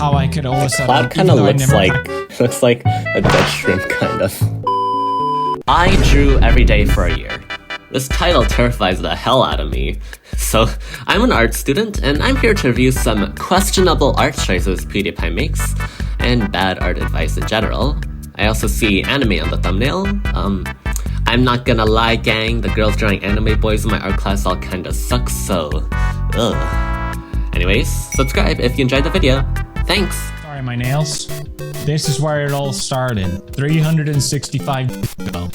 how I could all of a sudden... Cloud kind of looks like a dead shrimp, kind of. I drew every day for a year. This title terrifies the hell out of me. So, I'm an art student, and I'm here to review some questionable art choices Pewdiepie makes, and bad art advice in general. I also see anime on the thumbnail. I'm not gonna lie, gang, the girls drawing anime boys in my art class all kinda suck, so... ugh. Anyways, subscribe if you enjoyed the video. Thanks! Sorry, my nails. This is where it all started. 365 ago.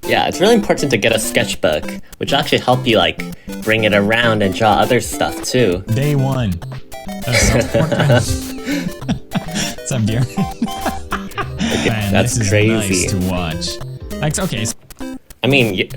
Yeah, it's really important to get a sketchbook, which will actually help you, like, bring it around and draw other stuff, too. Day one. That's so important. What's up, dear? Man, that's this is crazy. Nice to watch. Like, okay. I mean,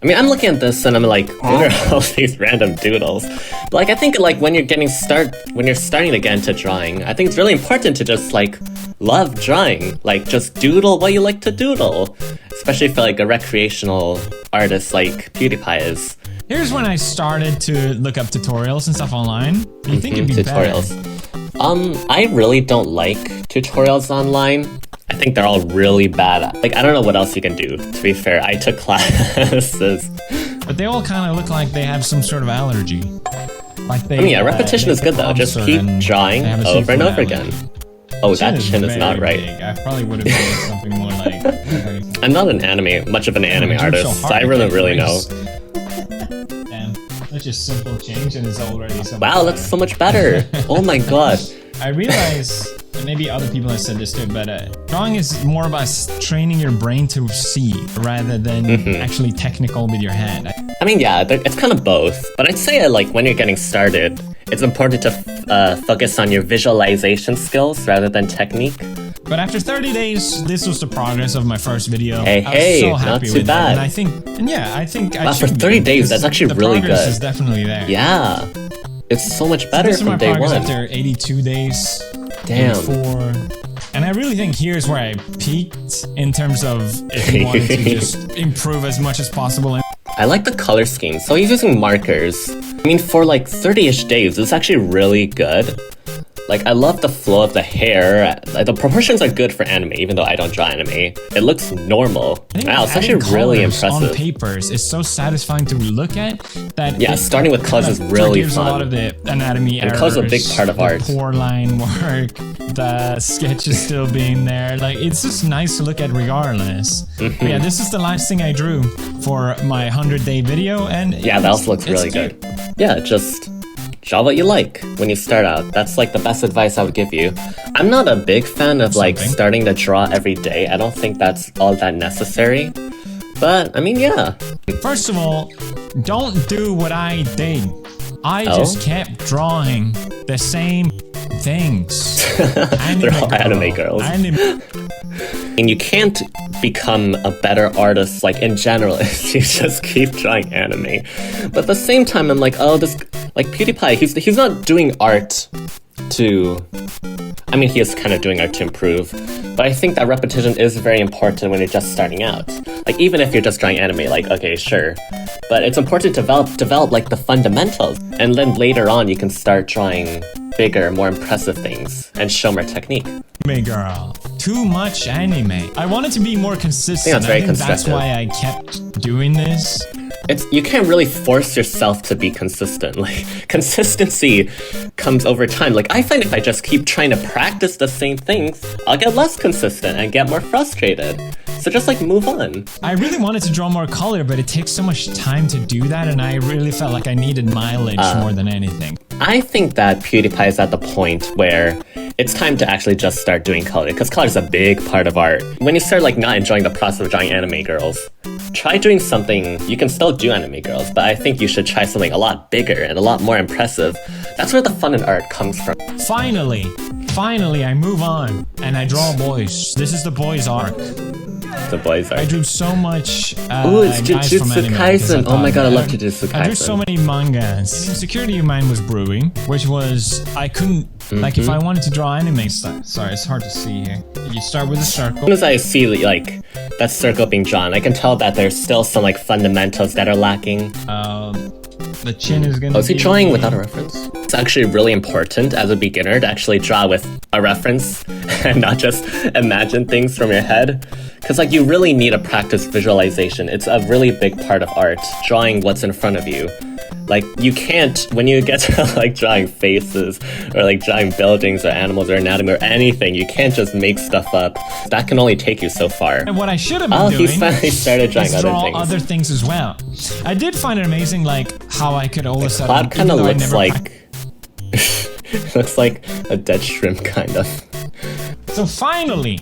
I'm looking at this and I'm like, what are all these random doodles? But like, I think like when you're starting to get into drawing, I think it's really important to just like love drawing. Like just doodle what you like to doodle, especially for like a recreational artist like Pewdiepie is. Here's when I started to look up tutorials and stuff online. Do you think it'd be tutorials? Better? I really don't like tutorials online. I think they're all really bad. Like, I don't know what else you can do, to be fair. I took classes. But they all kind of look like they have some sort of allergy. Like they, I mean, yeah, repetition is good though. Just keep drawing over and over again. Oh, that chin is not right. Big. I probably would have made something more like... I'm not much of an anime artist, so I really know. Damn, that's just simple change and it's already something. Wow, that's so much better. Oh my god. I realize... Maybe other people have said this too, but drawing is more about training your brain to see rather than actually technical with your hand. I mean, yeah, it's kind of both. But I'd say like when you're getting started, it's important to focus on your visualization skills rather than technique. But after 30 days, this was the progress of my first video. Hey, so happy not too with bad. It. And I think, wow, for 30 days, that's actually really good. The progress is definitely there. Yeah, it's so much better from day one. After 82 days. Damn. And I really think here's where I peaked in terms of if you wanted to just improve as much as possible. I like the color scheme, so he's using markers. I mean, for like 30-ish days, it's actually really good. Like, I love the flow of the hair. The proportions are good for anime, even though I don't draw anime. It looks normal. Wow, it's actually really impressive. On papers is so satisfying to look at that. Yeah, starting with colors is really fun. A lot of the anatomy errors. And colors are a big part of art. Poor line work, the sketch is still being there. Like, it's just nice to look at regardless. But yeah, this is the last thing I drew for my 100-day video, and yeah, that also looks really good. Yeah, just draw what you like when you start out. That's like the best advice I would give you. I'm not a big fan of like starting to draw every day. I don't think that's all that necessary. But I mean, yeah. First of all, don't do what I did. I just kept drawing the same things. They're all anime girls. And you can't become a better artist, like, in general, if you just keep drawing anime. But at the same time, I'm like, oh, this, like, Pewdiepie, he's not doing art to... I mean, he is kind of doing art to improve, but I think that repetition is very important when you're just starting out. Like, even if you're just drawing anime, like, okay, sure. But it's important to develop like, the fundamentals, and then later on, you can start drawing bigger, more impressive things, and show more technique. Anime girl. Too much anime. I wanted to be more consistent. I think that's why I kept doing this. You can't really force yourself to be consistent. Like, consistency comes over time. Like, I find if I just keep trying to practice the same things, I'll get less consistent and get more frustrated. So just, like, move on. I really wanted to draw more color, but it takes so much time to do that, and I really felt like I needed mileage more than anything. I think that Pewdiepie is at the point where it's time to actually just start doing color, because color is a big part of art. When you start, like, not enjoying the process of drawing anime girls, try doing something. You can still do anime girls, but I think you should try something a lot bigger and a lot more impressive. That's where the fun in art comes from. Finally, I move on and I draw boys. This is the boys arc. The boys arc. I drew so much. Ooh, it's Jujutsu Kaisen. Oh my god, I love Jujutsu Kaisen. I drew so many mangas. An insecurity of mine was brewing, which was I couldn't. Like, if I wanted to draw anime style, sorry, it's hard to see here. You start with a circle. As soon as I see, like, that circle being drawn, I can tell that there's still some, like, fundamentals that are lacking. The chin is gonna be... Oh, is he drawing without a reference? It's actually really important as a beginner to actually draw with a reference and not just imagine things from your head. Because like you really need to practice visualization. It's a really big part of art, drawing what's in front of you. Like you can't, when you get to like drawing faces or like drawing buildings or animals or anatomy or anything, you can't just make stuff up. That can only take you so far. And what I should have been doing he finally started drawing other things as well. I did find it amazing, like how I could all of a sudden. Cloud kind of looks like looks like a dead shrimp, kind of. So finally,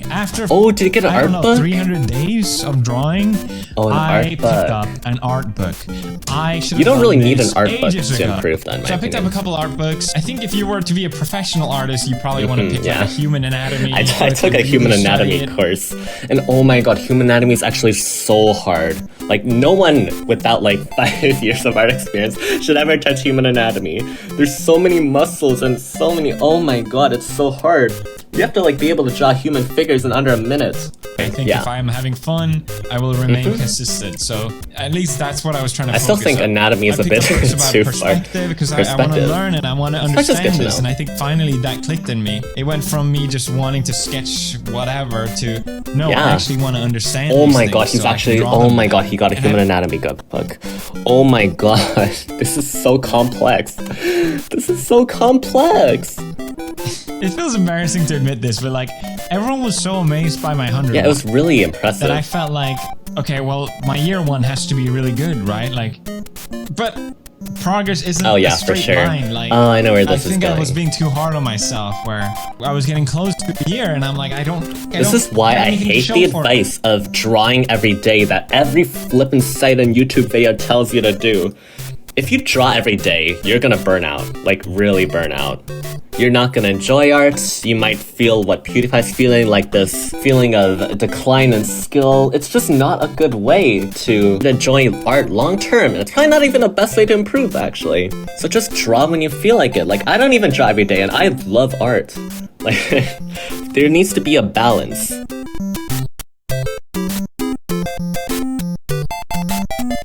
after did you get an art book? 300 days of drawing, I picked up an art book. You don't really need an art book to improve that. So I picked up a couple art books. I think if you were to be a professional artist, you probably want to pick like a human anatomy. I took a human anatomy course, and oh my god, human anatomy is actually so hard. Like no one without like 5 years of art experience should ever touch human anatomy. There's so many muscles and so many. Oh my god, it's so hard. You have to like be able to draw human figures in under a minute. I think if I'm having fun, I will remain consistent. So at least that's what I was trying to focus on. I still think anatomy is a bit too far. Because I want to learn and I want to understand this. And I think finally that clicked in me. It went from me just wanting to sketch whatever to I actually want to understand. Oh my god, he's actually. Oh my god, he got a human anatomy book. Oh my god, this is so complex. This is so complex. It feels embarrassing to admit this, but like everyone was so amazed by my 100. Yeah, it was really impressive. That I felt like, okay, well, my year one has to be really good, right? Like, but progress isn't a straight line. Like, I know where this is going. I think I was being too hard on myself, where I was getting close to the year, and I'm like, This is why I hate the advice of drawing every day that every flippin' site and YouTube video tells you to do. If you draw every day, you're gonna burn out, like really burn out. You're not gonna enjoy art, you might feel what Pewdiepie's feeling, like this feeling of decline in skill. It's just not a good way to enjoy art long term. It's probably not even the best way to improve, actually. So just draw when you feel like it. Like, I don't even draw every day, and I love art. Like, there needs to be a balance.